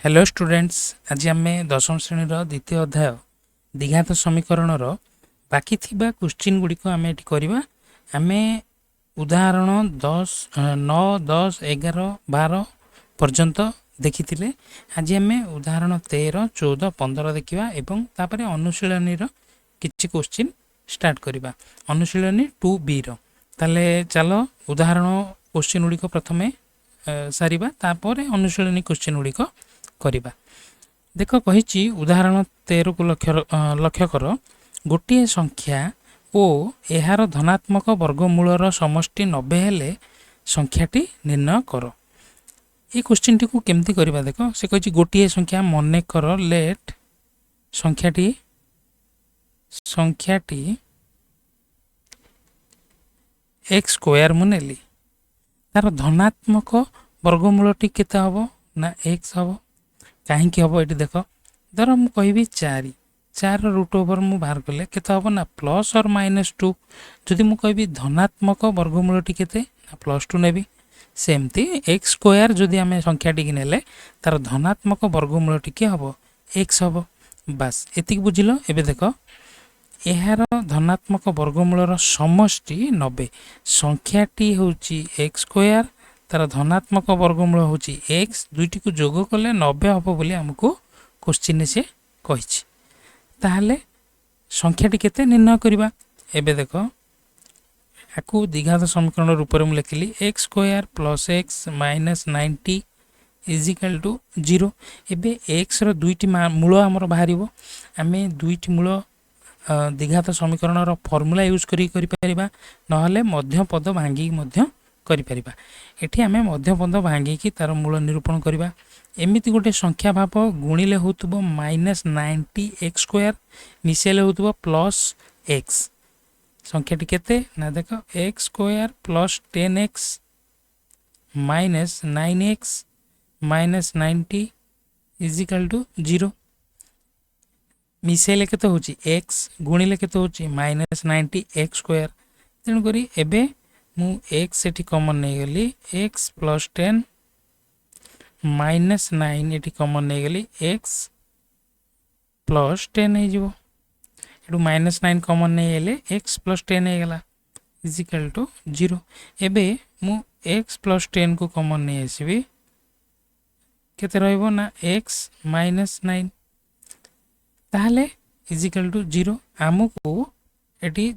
Hello students, आज आम दशम श्रेणी द्वितीय अध्याय द्विघात समीकरण बाकी थिबा क्वेश्चन गुड़िक आम ये करवा। आम उदाहरण 9, 10, 11, 12 पर्यंत देखी आज आम उदाहरण 13, 14, 15 देखा एवं तापर अनुशीलनी किसी क्वेश्चन स्टार्ट करवा। अनुशीलनी 2B ताले चलो उदाहरण क्वेश्चन गुड़िक प्रथमे सारिबा, तापर अनुशीलनी क्वेश्चन गुड़िक करवा। देख कही उदाहरण 13 को लक्ष्य कर, गोटे संख्या ओ यार धनात्मक वर्गमूलर समष्टि 90 हेले संख्याटी निर्णय कर। ये क्वेश्चन टी को केमती करवा देख, से कही गोटे संख्या मन कर लेट संख्याटी एक्स स्क्वायर मु नेली, तार धनात्मक वर्गमूलटी केते हबो ना एक्स हबो। कहीं हम ये देख, धर मु कहि 4 रूट ओवर मु बाहर कले केते हम ना प्लस और -2। जदि मु कहि धनात्मक वर्गमूलटी केते ना +2 नेबी। सेमती एक्स स्क्वायर जदि आम संख्याटी नेले तार धनात्मक वर्गमूलटी के हम एक्स हम। बास एतिक बुझिल। एबे देख, यार धनात्मक वर्गमूलर समष्टि 90, संख्याटी होची एक्स स्क्वायर, तार धनात्मक वर्गमूल होची एक्स, दुईटी को जोग कले 90 हम बोली हमको क्वेश्चन से कही। ताहले संख्याटी केते निर्णय करबा। एबे देखो, याकू द्विघात समीकरण रूप में लिखिली x square plus x minus 90 is equal to 0। एबे एक्स रो दुईटी मूल आमर बाहर, आम दुईटी मूल द्विघात समीकरण फॉर्मूला यूज करिपरिबा, नहले मध्य पद भांगी करिपरिबा। एठी आमे मध्य पद भांगी तार मूल निरूपण करबा। एमिति गोटे संख्या भाव गुणिले होतबो -90 एक्स स्क्वायर, मिसेले होतबो प्लस एक्स। संख्याटी केते ना देख, X square plus 10x minus 9x minus 90 is equal to 0। मिसेले केते होची एक्स, गुणिले केते होची -90 एक्स स्क्वायर। तेणु करी एबे मु एक्स सेठी कॉमन नहीं गली, x plus 10 minus 9 eighty common नहीं गली, एक्स प्लस 10 है जीवो। एटू -9 कॉमन नहीं गले एक्स प्लस 10 है गला इजिकल टू 0। एबे मु एक्स प्लस 10 को कॉमन नहीं आसीबी, केते रहइबो ना एक्स माइनस 9 ताहले इजिकल टू 0। आमको एटी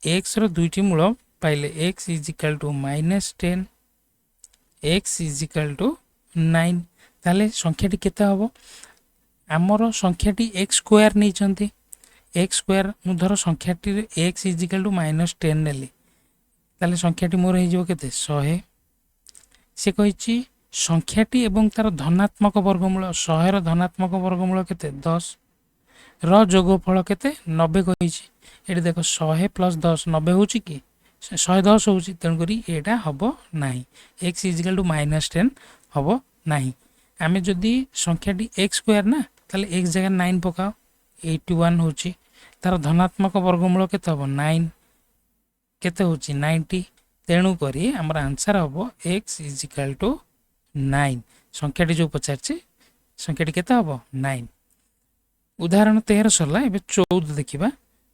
एक्स रो दुईटी मूल पाइले, x is equal to -10, x is equal to 9। ताले संख्याटी केते हबो, आमर संख्याटी x स्क्वायर नहीं चंती, x स्क्वायर मु धर संख्याटी x इजिकल टू -10 नेली, ताले संख्याटी मोर हे जिवो केते 100। से कहिछि संख्याटी एवं तार धनात्मक वर्गमूल 100 रो धनात्मक वर्गमूल केते 10 रो जोगफल केते 90 कहिछि। एठी देखो 100 प्लस 10 90 होछि कि 110 होछि। तेणुक एटा हम ना, एक्स इजिकल टू -10 हम ना। आम जदि संख्याटी एक्स स्क्वायर ना, ताले एक्स जगह 9 पकाओ, 81 होछि। तार धनात्मक वर्गमूल केते हम 9, केते होछि 90। तेणुक आमर आंसर हम एक्स इजिकल टू 9। संख्याटी जो पचारछि संख्याटी केते हम 9। उदाहरण 13 सरला। एबे 14 देखिबा।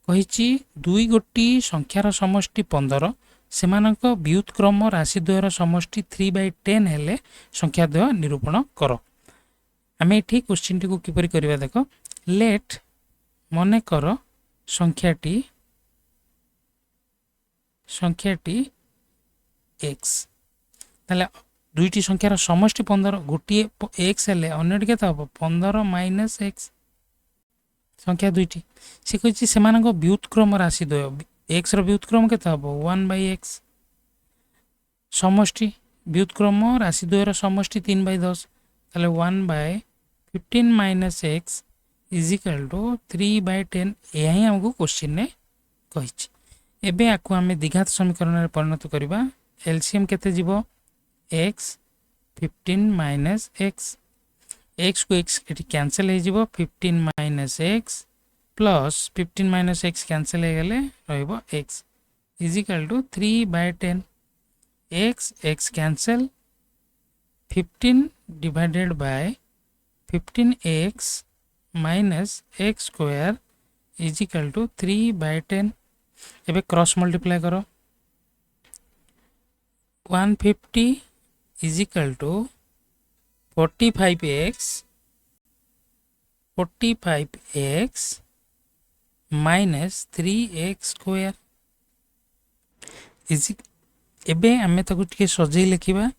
कहिछि दुई गोटी संख्यार समष्टि 15, सेमानक व्युत्क्रम राशि द्वयर समष्टि 3/10 हेले संख्या द्वय निरूपण कर। आम ये क्वेश्चन टी को किपरि करबा देख, लेट मने कर संख्याटी एक्स, ताले दुईटी संख्यार समष्टि 15, गोटी एक्स हेले अन्यटी केते हबो 15 माइनस एक्स संख्या दुईटी। से कहिछि सेमानक व्युत्क्रम राशि द्वय, एक्स रो व्युत्क्रम केते हबो 1/x, समष्टि व्युत्क्रम राशि द्वयर समष्टि 3/10, ताले 1/15 माइनस एक्स इजिकल टू 3/10। यही हमको क्वेश्चन ने कहिछि। एबे आकु आमे द्विघात समीकरण रे परिणत करबा। एलसीएम केते जीवो x 15 माइनस x, एक्स को एक्स कैंसल हो जीवो 15 minus x plus 15 minus X cancel हो गले रहिबो x is equal to 3/10। X X cancel 15 divided by 15x minus x square is equal to 3/10 एबे क्रॉस मल्टीप्लाई करो 150 is equal to 45x minus 3x square is एबे आमे ताकू टिके सजै लिखिबा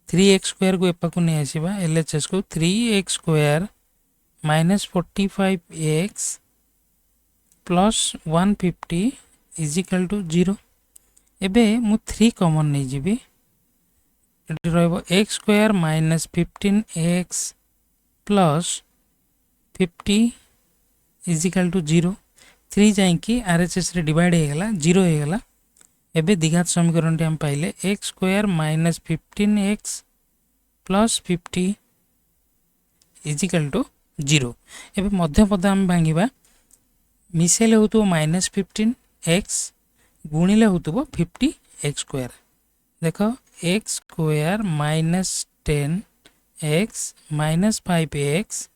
3x square को एपाकू नै आसीबा LHS को 3x square minus 45x plus 150 is equal to 0 एबे मु 3 कॉमन नै जिबी एटी रहबो x square minus 15x plus 50 is equal to 0 3 जाई कि RHS रे डिवाइड हे गेला 0 हे गेला एबे द्विघात समीकरण टी हम पाइले x square minus 15x plus 50 is equal to 0 एबे मध्य पद हम भांगिबा मिसेले होतो माइनस 15x गुणिले होतो 50x स्क्वायर देखो x square minus 10x minus 5x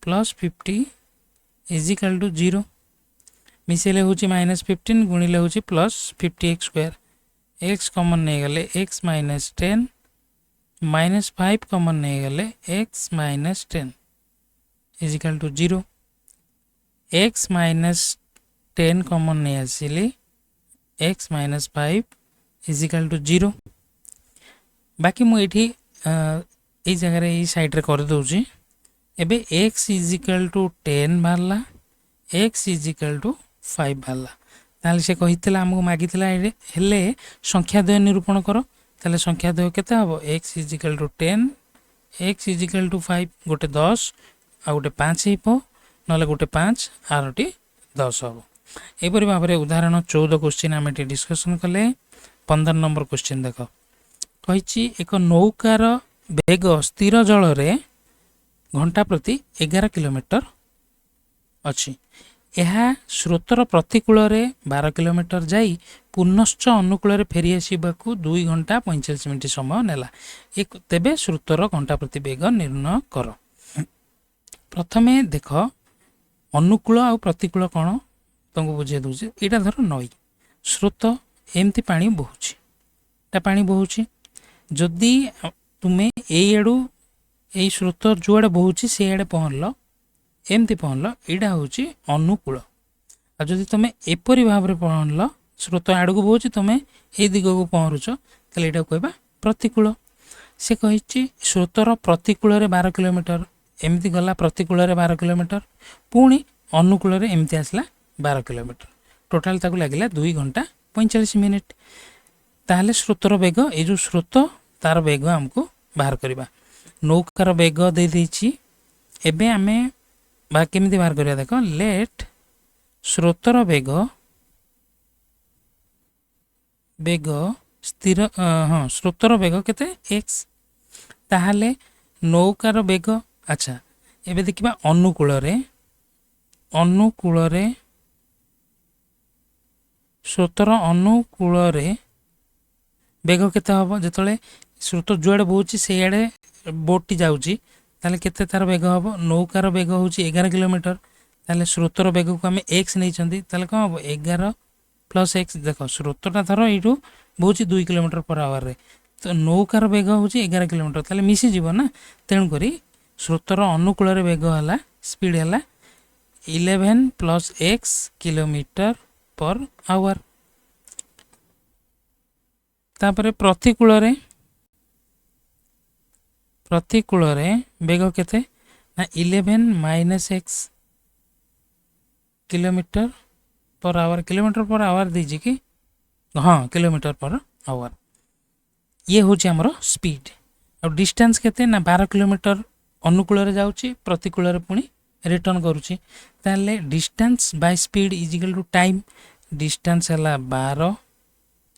plus 50 is equal to 0 मिसेले होची माइनस 15 गुणिले होची plus 50x square x common नहीं गले x माइनस 10 माइनस 5 कॉमन नहीं गले x minus 10 is equal to 0 x minus 10 common नहीं आसिले x minus 5 is equal to 0 बाकी मु एठी ए जगह रे ई साइड रे कर दोची एबे x इज इक्वल टू 10 बारला x इज इक्वल टू 5 बारला ताले से कहितला हमको मागितला हेले संख्या द्वय निरूपण करो ताले संख्या द्वय केते हबो x is equal to 10 x is equal to 5 गोटे 10 आ गोटे 5 हेपो नले गोटे 5 आरोटी 10 हबो एपरि भाबरे उदाहरण 14 क्वेश्चन हम एटी डिस्कशन कले 15 नंबर क्वेश्चन देखो कहिछि एक नौकार वेग स्थिर जल रे घंटा प्रति 11 किलोमीटर अछि एहा स्रोतर प्रतिकूल रे 12 किलोमीटर जाई पुनश्च अनुकूल रे फेरी आसीबाकू 2 घंटा 45 मिनिट समय नेला एक तेबे स्रोतर घंटा प्रति वेग निर्णय करो प्रथमे देखो अनुकूल आ प्रतिकूल कोन तुमको बुझे दूचे एटा धर नई स्रोत एमती पानी बहुची ता पानी बहुची जदि तुमे ए एडू ए स्रोत जुआड़े बहुची से आड़े पहुँचल एमती पहुँचल यहाँ हूँ अनुकूल आ जदि तुम एपरी भाव में पहुँचल स्रोत आड़क बहुची तुम ए दिग को पहुँच ताले एटा कहबा प्रतिकूल से कही स्रोतर प्रतिकूल रे 12 किलोमीटर एमती गला प्रतिकूल रे 12 किलोमीटर पुणी अनुकूल रे एमती आसला 12 किलोमीटर टोटाल ताकू लगिला 2 घंटा 45 मिनिट ताहले स्रोतर वेग ए जो स्रोत तार वेग हमको बाहर करबा नौकार वेग दे देछि एबे आमे बा केमिति बाहर करिया देखो लेट स्रोतर वेग स्थिर हाँ स्रोतर वेग केते x ताहले नौकार वेग अच्छा एबे देखिबा अनुकूल रे स्रोतर अनुकूल रे वेग केते हबो जेतले स्रोत जुआड़े बहुची से आड़े बोट जाऊँगी ताले केते तार वेग हबो नौकार वेग होची 11 किलोमीटर ताले स्रोतर वेग को आमे x नै छंदी ताले कोन हबो 11 प्लस x देखो स्रोतटा धर एठू बहुची 2 किलोमीटर पर आवर रे तो नौकार वेग होची 11 किलोमीटर ताले मिसी जीवो ना तेनु करी स्रोतर अनुकूल रे वेग हला स्पीड हला 11 plus x kilometre per hour तापरे प्रतिकूल रे वेग केते ना 11 minus x kilometre per hour दीजिए कि हाँ किलोमीटर पर आवर ये हूँ आमर स्पीड और डिस्टेंस केते ना 12 किलोमीटर अनुकूल रे जाउची प्रतिकूल रे पुणी रिटर्न करूची ताले distance by speed is equal to time distance हला 12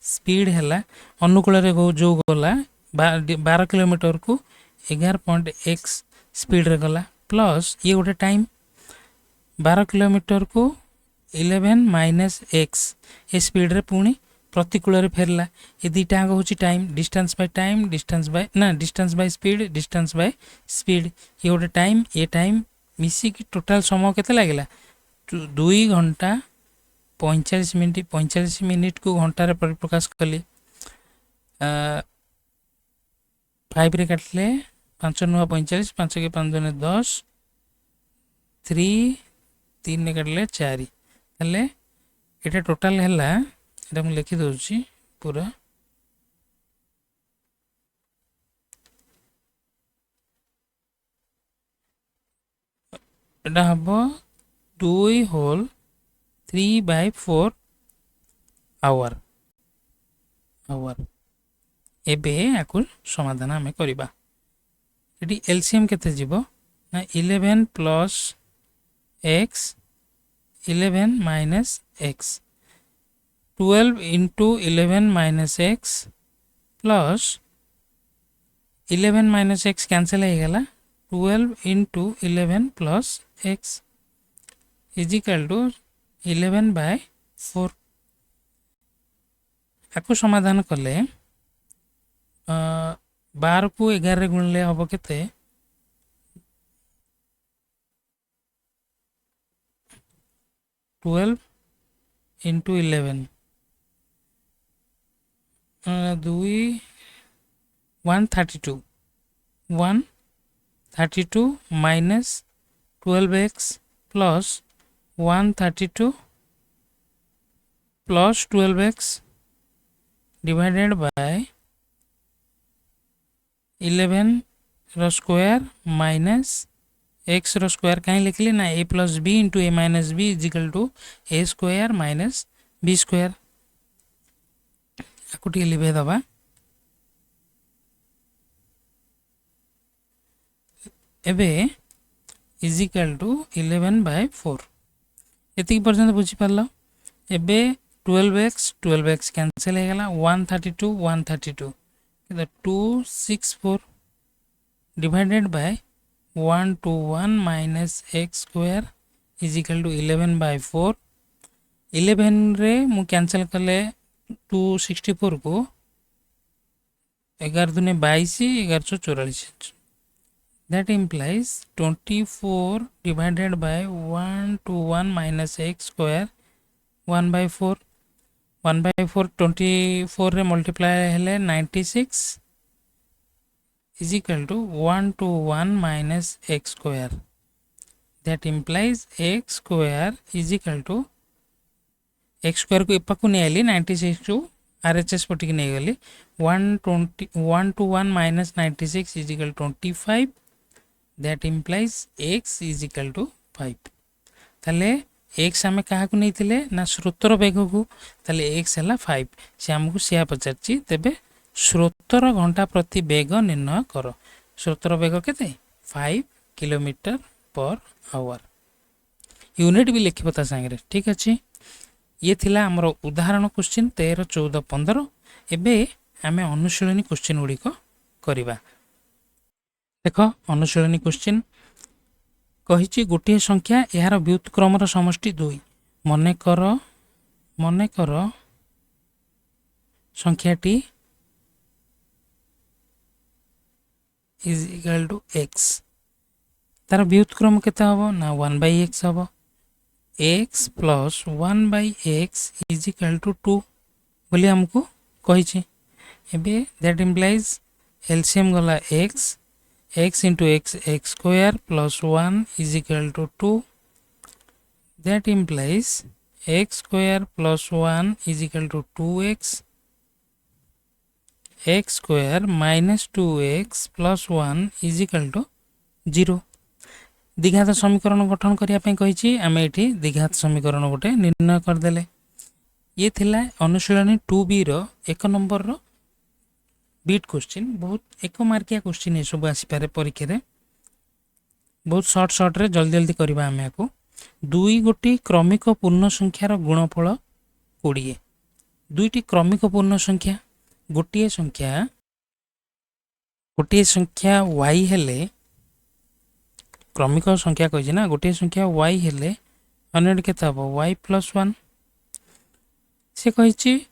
स्पीड हला अनुकूल रे जो गला 12 किलोमीटर को 11.x स्पीड रे गला प्लस ये गोटे टाइम 12 किलोमीटर को 11 माइनस x ए स्पीड रे पुणी प्रतिकूल रे फेरला ये दीटा आग होची टाइम डिस्टेंस बाय स्पीड ये गोटे टाइम ये टाइम मिसी की टोटल समय केते लागला 2 घंटा 45 मिनिट को घंटा रे प्रकाश कली 5 रे काटले 5 9 45 5 के 5 जने 10 3 ने काटले 4 हेले एटा टोटल हैला एटा हम लिखि दउची पूरा एटा हबो 2 होल 3/4 आवर एबे आकुल समाधान हमें करिबा एटी एलसीएम केते जीवो ना 11 plus x 11 minus x 12 into 11 minus x plus 11 minus x cancel हो गला 12 into 11 plus x is equal to 11/4 आपको समाधान कले 12 को 11 गुणले हम केते 12 into 11 132 minus 12x plus 132 plus 12x divided by 11 रो स्क्वायर माइनस x रो स्क्वायर कहीं लिखली ना a plus b into a minus b is equal to a square minus b square आपको टी लिखे दबा एबे इज इक्वल टू 11/4 एतिक पर्यंत बुझी पारलो एबे 12x कैंसिल हो गला 132 264 divided by 121 minus x square is equal to 11/4 11 रे मु कैंसिल कले 264 को 11 दुने 22 1144 that implies 24 divided by 121 minus x square 1/4 1/4 24 रे मल्टीप्लाई हेले 96 is equal to 121 minus x square that implies x square is equal to x square को इपा को नहीं आली 96 टू RHS पटी की नहीं गली 121 minus 96 is equal to 25 that implies x is equal to 5 ताले x हमें कहा को नहीं थिले ना स्रोतर वेग को ताले x हला 5 से हमको सिया पचारची तेबे स्रोतर घंटा प्रति वेग निर्णय कर स्रोतर वेग केते 5 किलोमीटर पर आवर यूनिट भी लिखिबो ता संगे ठीक अछि ये थिला हमर उदाहरण क्वेश्चन 13 14 15 एबे हमें अनुशीलनी क्वेश्चन उडी को करिबा देखो अनुशीलनी क्वेश्चन कहिछि गोटे संख्या यार व्युत्क्रमर समष्टि 2 मने कर संख्याटी is equal to x तार व्युत्क्रम केते हबो ना 1/x हबो x plus 1/x is equal to 2 बोली हमको कहिछि एबे that implies LCM गला x into x square plus 1 is equal to 2 that implies x square plus 1 is equal to 2x x square minus 2x plus 1 is equal to 0 द्विघात समीकरण गठन करिया पई कहिछि आमे एठी द्विघात समीकरण गोटे निर्णय कर देले ये थिला अनुशीलनी 2b रो 1 नंबर रो बीट क्वेश्चन बहुत एक मार्किया क्वेश्चन ए सब आसी पारे परीक्षा रे बहुत शॉर्ट रे जल्दी करबा आमे को दुई गोटी क्रमिक पूर्ण संख्यार गुणफल 20 दुईटी क्रमिक पूर्ण संख्या गोटे संख्या y हेले क्रमिक संख्या कहि ना गोटे संख्या y हेले अन्य केते हबो y + 1 से कहिछि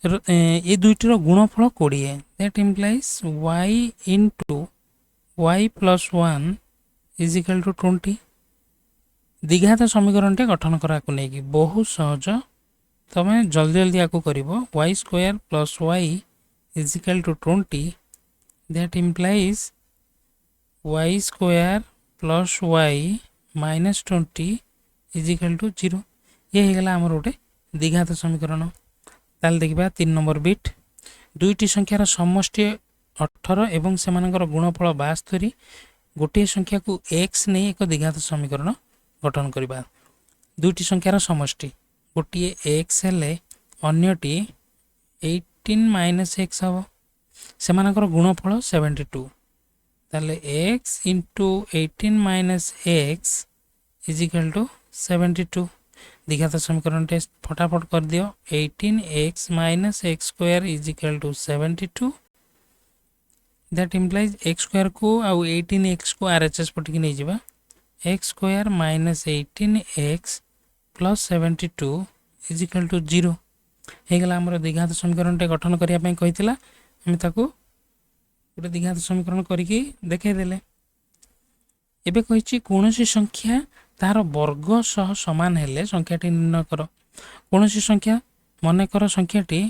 ये दुईटर गुणफल 20 that implies y into y plus 1 is equal to 20 द्विघात समीकरण टे गठन करा को नहीं बहुत सहज तमें जल्दी जल्दी आपको करिवो y square plus y is equal to 20 that implies y square plus y minus 20 is equal to 0 ये हेगला हमर गोटे द्विघात समीकरण ताल देखिबा 3 नंबर बिट दुईटी संख्यार समष्टि 18 एवं सेमानकर गुणफल 72 गोटे संख्या को x नहीं एक द्विघात समीकरण गठन करबा दुईटी संख्यार समष्टि गोटे x हेले अन्यटी 18 माइनस x हबो सेमानकर गुणफल 72 ताले x into 18 minus x is equal to 72 द्विघात समीकरण टेस्ट फटाफट कर दियो 18x minus x square is equal to 72 that implies x square को आउ 18x को आरएचएस पटिक नहीं जिबा x square minus 18x plus 72 is equal to 0 हेगला हमर द्विघात समीकरण टे गठन करिया पई कहितला हम ताको गोटे द्विघात समीकरण करिके देखाई देले एबे कहिछि कोनोसी संख्या तार वर्ग सह समान हेले संख्याटी निर्णय कर कोनोसी संख्या मन कर संख्याटी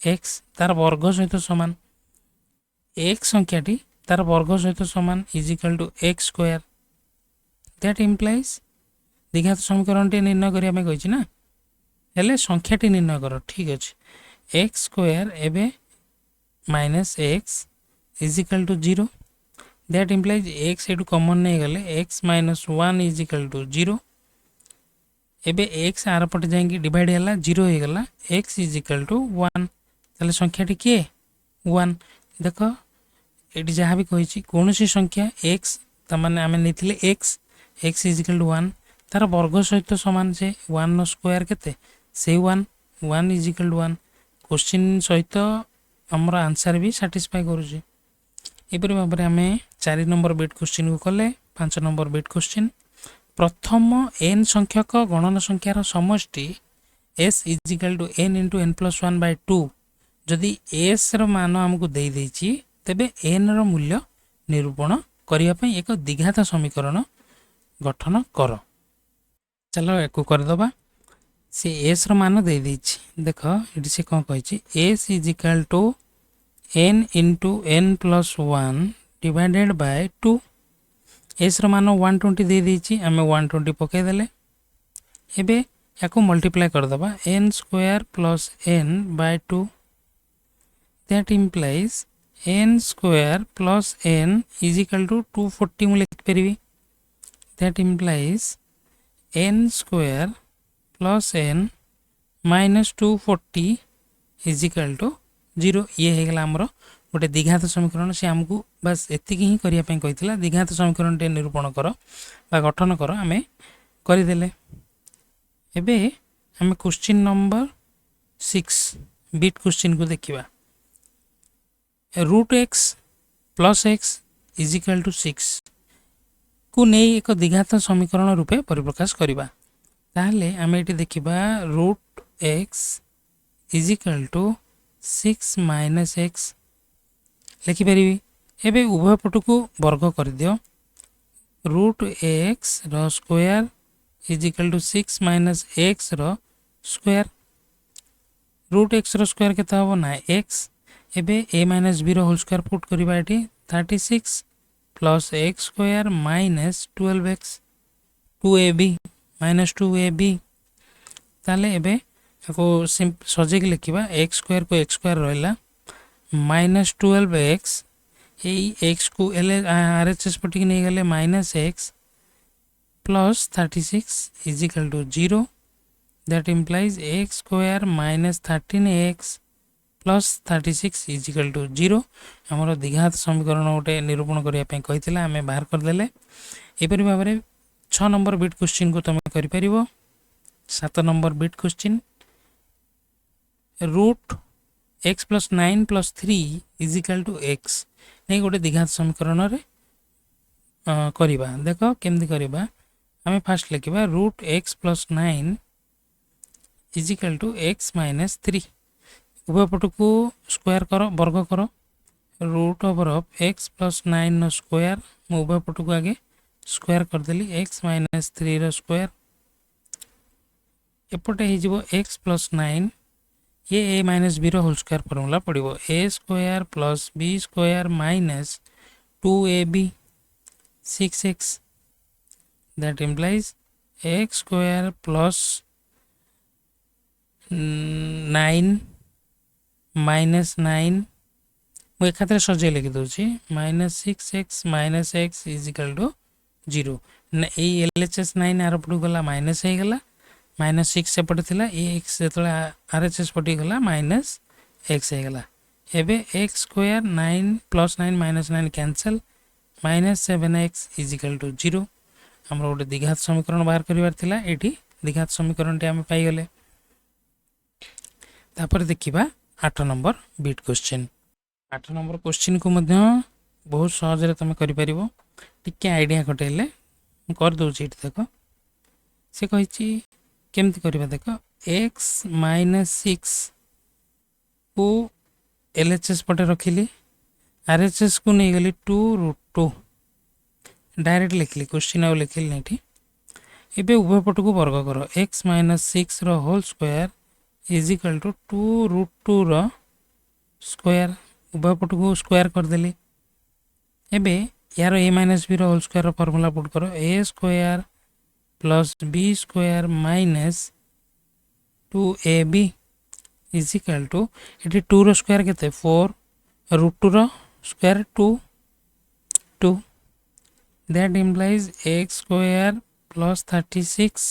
x तार वर्ग सहित समान x संख्याटी तार वर्ग सहित समान is equal to x square that implies द्विघात समीकरण टी निर्णय करिया में कहिछि ना हेले संख्याटी निर्णय कर ठीक अछि एक्स स्क्वायर एबे minus x is equal to 0 that implies x एटू कॉमन नहीं गले x minus 1 is equal to 0 एबे x आर पटे जाएंगे डिवाइड हैला 0 हो गला x इज इक्वल टू 1 ताले संख्याटी के 1 देखो एटी जहाँ भी कहिछि कोनोसी संख्या x तमाने आमे नेथिले x इज इक्वल टू 1 तार वर्ग सहित समान से 1 नो स्क्वायर केते से 1 इज इक्वल टू 1 क्वेश्चन सहित हमर आंसर भी सैटिस्फाई करूछि एपरि भाबरे आमे 4 नंबर बिट क्वेश्चन को कले 5 नंबर बिट क्वेश्चन प्रथम n संख्यक गणन संख्यार समष्टि s is equal to n into n plus 1 by 2 जदि s रो मान हमको दे देछि तबे n रो मूल्य निरूपण करिया पई एक द्विघात समीकरण गठन कर चलो एको कर दबा से s रो मान दे देछि देखो इडी से कोन कहिछि s is equal to n into n plus 1 divided by 2 s रो मान 120 दे देछि आमे 120 पके देले एबे याको मल्टीप्लाई कर दबा n square plus n by 2 that implies n square plus n is equal to 240 मु लिख परबी that implies n square plus n minus 240 is equal to 0 ये हेगला हमरो गोटे द्विघात समीकरण से हमको बस एतिक ही करिया पई कहितला द्विघात समीकरण टे निरूपण कर बा गठन कर हमें करि देले एबे हमें क्वेश्चन नंबर 6 बिट क्वेश्चन को देखिबा root x plus x is equal to 6 को नहीं एक द्विघात समीकरण रूपे परिप्रकाश करिबा ताहले हमें एटी देखिबा root x is equal to 6 minus x लिखिपारि एबे उभय पट को वर्ग कर दियो रूट x रो square is equal to 6 minus x रो स्क्वायर रूट x रो स्क्वायर केता हो ना x एबे a माइनस b रो होल स्क्वायर पुट करिबा एटी 36 plus x square minus 12x 2ab minus 2ab ताले एबे को सजे के लिखा एक्स स्क्वायर को एक्स स्क्वायर रहा माइनस 12x यही x को एल आर एच एस पटिक नहीं गले minus x plus 36 is equal to 0 that implies x square minus 13x plus 36 is equal to 0 आमर द्विघात समीकरण गोटे निरूपण करने कही आम बाहर करदे एपरी भाव में 6 नंबर बिट क्वेश्चन को तुम कर 7 number bit question root x plus 9 plus 3 is equal to x नहीं गोटे द्विघात समीकरण रे करिबा देखो केमती करिबा हमें फास्ट लिखिबा root x plus 9 is equal to x minus 3 उभय पट को स्क्वायर कर वर्ग कर root over of x plus 9 रो स्क्वायर मु उभय पट को आगे स्क्वायर करदेली x माइनस 3 रो स्क्वायर एपटे हो x प्लस 9 ये a माइनस b रो होल स्क्वायर फॉर्मूला पड़ो a square plus b square minus 2ab 6x that implies x square plus 9 minus 9 ମୁଁ ଏକାଥରେ ସଜେଇ ଲେଖି ଦଉଛି minus 6x minus x is equal to 0 ଏଇ LHS 9 ଆର ପଟକୁ ଗଲା ମାଇନସ୍ ହେଇଗଲା ମାଇନସ୍ 6 ସେପଟେ ଥିଲା ଏ x ଯେତେବେଳେ RHS ପଟେ ଗଲା ମାଇନସ୍ x ହେଇଗଲା ଏବେ x square 9 plus 9 minus 9 cancel minus 7x is equal to 0 आम गोटे द्विघात समीकरण बाहर कर द्विघात समीकरण टी आम पाईगले तापर देखिबा 8 number bit question 8 number question को मध्य बहुत सहज रे तुम करि परिबो टिके आईडिया खटेले कर दउछि इट देखो से कहिछि केमति करबा देखो x - 6 को LHS पटे रखिली RHS को नहीं गली 2√2 डायरेक्ट लिखली क्वेश्चन आउ लिखली नहीं एबे उभय पट को वर्ग कर x - 6 रो whole square is equal to 2√2 रो स्क्वायर उभय पट को स्क्वायर कर देली एबे यार a - b रो होल स्क्वायर रो फार्मूला पुट करो a square plus b square minus 2ab is equal to एटी 2 रो स्क्वायर केते 4 √2 रो square 2 that implies x square plus 36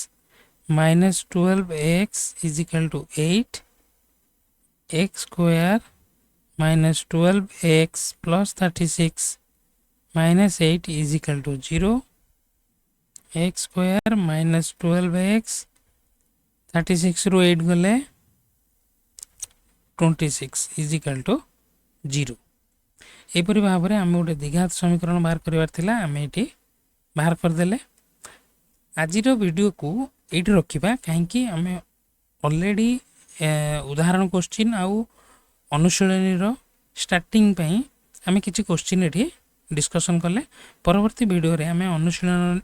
minus 12x is equal to 8 x square minus 12x plus 36 minus 8 is equal to 0 x square minus 12x 36 ru 8 गले 26 is equal to 0 एपरी भाव में आम गोटे द्विघात समीकरण बाहर करार ये बाहर करदे आज वीडियो को ये रखा कहीं आम ऑलरेडी उदाहरण क्वेश्चन आउ अनुशीलनी स्टार्टिंग आम कि क्वेश्चन ये डिस्कसन कले परवर्ती वीडियो रे आम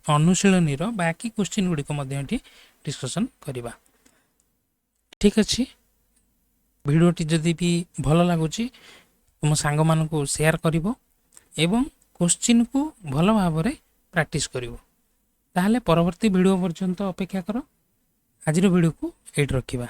अनुशीलनी बाकी क्वेश्चन गुड़िक डिस्कसन करवा ठीक अच्छे वीडियोटी जदि भी भल लगुच तुम सांग मान को शेयर करिवो एवं क्वेश्चन को भल भाव में प्रैक्टिस करिवो ताहले परवर्ती वीडियो पर्यंत अपेक्षा करो आज वीडियो को एट रखिबा।